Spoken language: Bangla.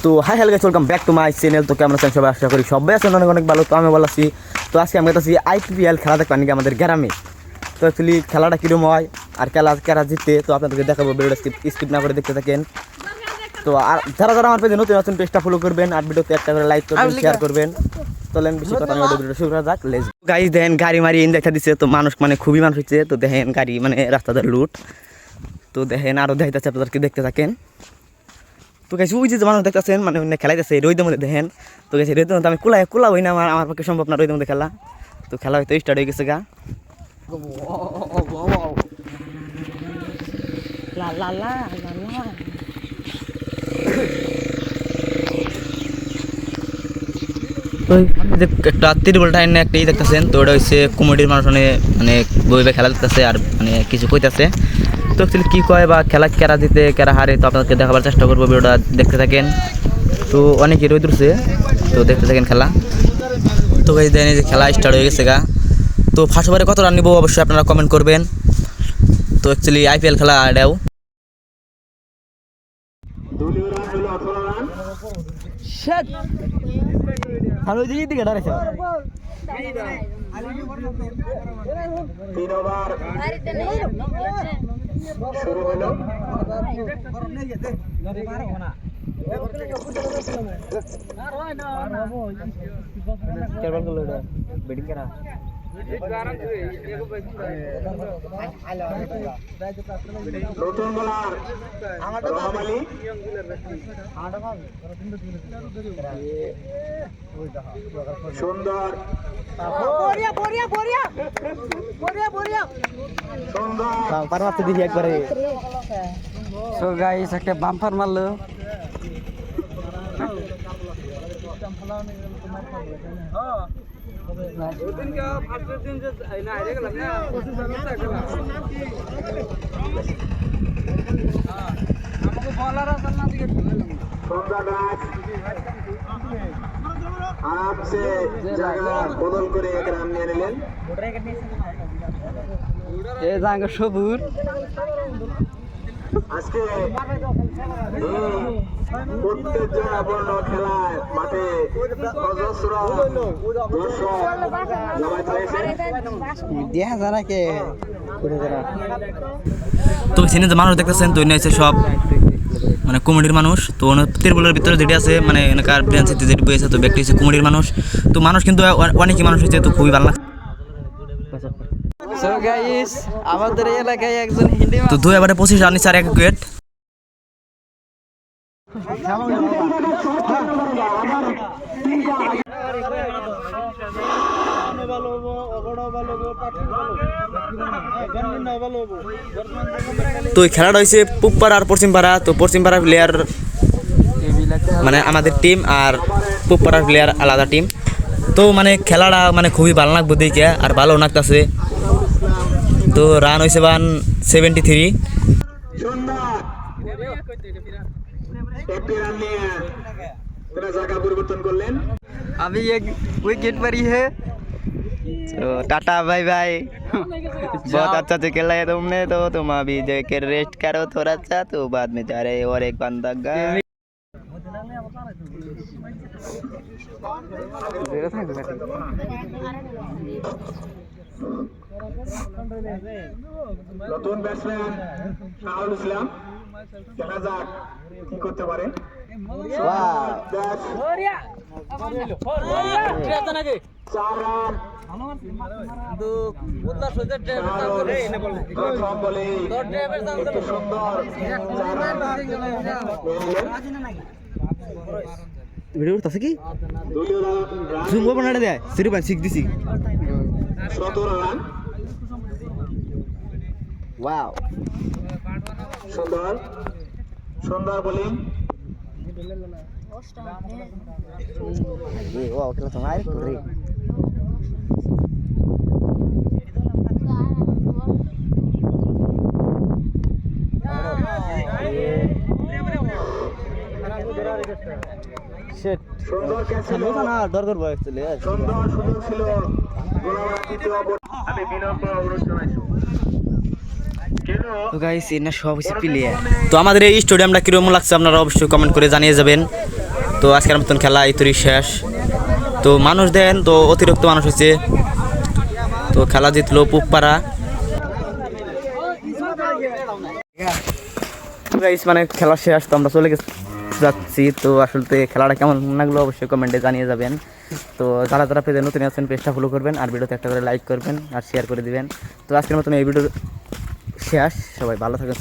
তো hi hello guys, welcome back to my channel. তো কেমন আছেন সবাই? আশা করি সবাই আছেন অনেক অনেক ভালো। তো আমি ভালো আছি। তো আজকে আমি কাছে IPL খেলা দেখবেন নাকি আমাদের গ্রামে। তো অ্যাকচুয়ালি খেলাটা কীরকম হয় আর খেলা জিততে, তো আপনাদেরকে দেখাবো। ভিডিওটা স্কিপ না করে দেখতে থাকেন। তো আর যারা যারা আমার পেজে নতুন আছেন পেজটা ফলো করবেন, আর ভিডিওতে একটা করে লাইক করবেন, শেয়ার করবেন। চলেন বেশি কথা না ভিডিওটা শুরু করা যাক। Let's go guys. দেখেন গাড়ি মারি ইন দেখা দিচ্ছে, তো মানুষ মানে খুবই মানুষ হচ্ছে। তো দেখেন গাড়ি মানে রাস্তা ধরে লুট। তো দেখেন আরও দেখাইতেছে, আপনাদেরকে দেখতে থাকেন। তো গেছি ওই যে মানুষ দেখতেছেন মানে অন্য খেলাইতেছে রোদের মধ্যে দেখেন। তো গেছি রোদের মধ্যে আমি কোলা হই না, আমার পক্ষে সম্ভব না রোদের মধ্যে খেলা। তো খেলা হয়তো স্টার্ট হয়ে গেছে গা। একটা তিরবল টাইম একটা দেখতেছেন, তো ওটা হচ্ছে কমিটির মানুষ মানে বই খেলা দেখতেছে আর মানে কিছু কইতেছে। তো অ্যাকচুয়ালি কী কয় বা খেলা কেরা জিতে কেরা হারে, তো আপনাদেরকে দেখাবার চেষ্টা করবো। ভিডিওটা দেখতে থাকেন। তো অনেকে রোদ উঠছে, তো দেখতে থাকেন খেলা। তো গাইস দেখেন যে খেলা স্টার্ট হয়ে গেছে গা। তো ফার্স্ট ওভারে কত রান নিব অবশ্যই আপনারা কমেন্ট করবেন। তো অ্যাকচুয়ালি IPL খেলা এটাও শুরু হলো। নতুন বোলার রহমান আলী, সুন্দর দিদি একবারে। সো গাইস একটা বাম্পার মারলো। আরামসে জায়গা বদল করে এক রান নিয়ে নিলেন। এ জাঙ্গ সবুর আজকে উত্তেজনাপূর্ণ খেলায় মাঠে অজস্র দর্শক জমায়েত হয়েছে। দেখা যারা কে তো সিনে যে মানুষ দেখতেছেন, তো হচ্ছে সব মানে কমেডির মানুষ। তো তিরবলের ভিতরে যেটি আছে মানে এনাকার ব্রেঞ্চিতে যেটি বইয়েছে, তো ব্যক্তি হচ্ছে কমেডির মানুষ। তো মানুষ কিন্তু অনেকই মানুষ হয়েছে, তো খুবই ভালো লাগছে। সো গাইস আমাদের এলাকায় একজন হিন্দি তো 2/25 রান নিচ্ছে আর 1 উইকেট। তো এই খেলাটা হয়েছে পুবপাড়া আর পশ্চিমপাড়া। তো পশ্চিমপাড়া প্লেয়ার মানে আমাদের টিম আর পুবপাড়ার প্লেয়ার আলাদা টিম। তো মানে খেলাটা মানে খুবই ভালো লাগবে দেখে, আর ভালো লাগতেছে। তো রান হয়েছে 173। अभी एक विकेट पड़ी है। तो टाटा बाय बाय। बहुत अच्छा से खेला है तुमने। तो तुम अभी जाकर रेस्ट करो थोड़ा सा, तो बाद में जा रहे और एक बंदा गया। নতুন ব্যাটসম্যান শাহুল ইসলাম, দেখা যাক কি করতে পারে। চার রান প্রথম বলে একটি সুন্দর 4 রান ভিডিও করতেছে কি দলীয় রান জুম করব না দেয় 0.6 দিছি। 17 রান। ওয়াও, সুন্দর সুন্দর বোলিং। ये वाओ खेला तुम्हारे रे। শিট সুন্দর ক্যাচ ছিল, না ডর করব অ্যাকচুয়ালি। সুন্দর সুযোগ ছিল। গোলাবাজ দ্বিতীয় বল আমি বিনম্র অনুরোধ জানাইছি। তো গাইস এনা সব হচ্ছে প্লেয়ার। তো আমাদের এই স্টেডিয়ামটা কিরকম লাগছে আপনারা অবশ্যই কমেন্ট করে জানিয়ে যাবেন। তো আজকের মতন খেলা এই তৈরি শেষ। তো মানুষ দেন তো অতিরিক্ত মানুষ হচ্ছে, তো খেলা জিতলো পুকপাড়া। মানে খেলা শেষ, তো আমরা চলে যাচ্ছি। তো আসলে খেলাটা কেমন লাগলো অবশ্যই কমেন্টে জানিয়ে যাবেন। তো যারা যারা পেজে নতুন আছেন পেজটা ফলো করবেন, আর ভিডিওতে একটা করে লাইক করবেন আর শেয়ার করে দিবেন। তো আজকের মতন এই ভিডিও শেষ, সবাই ভালো থাকবেন।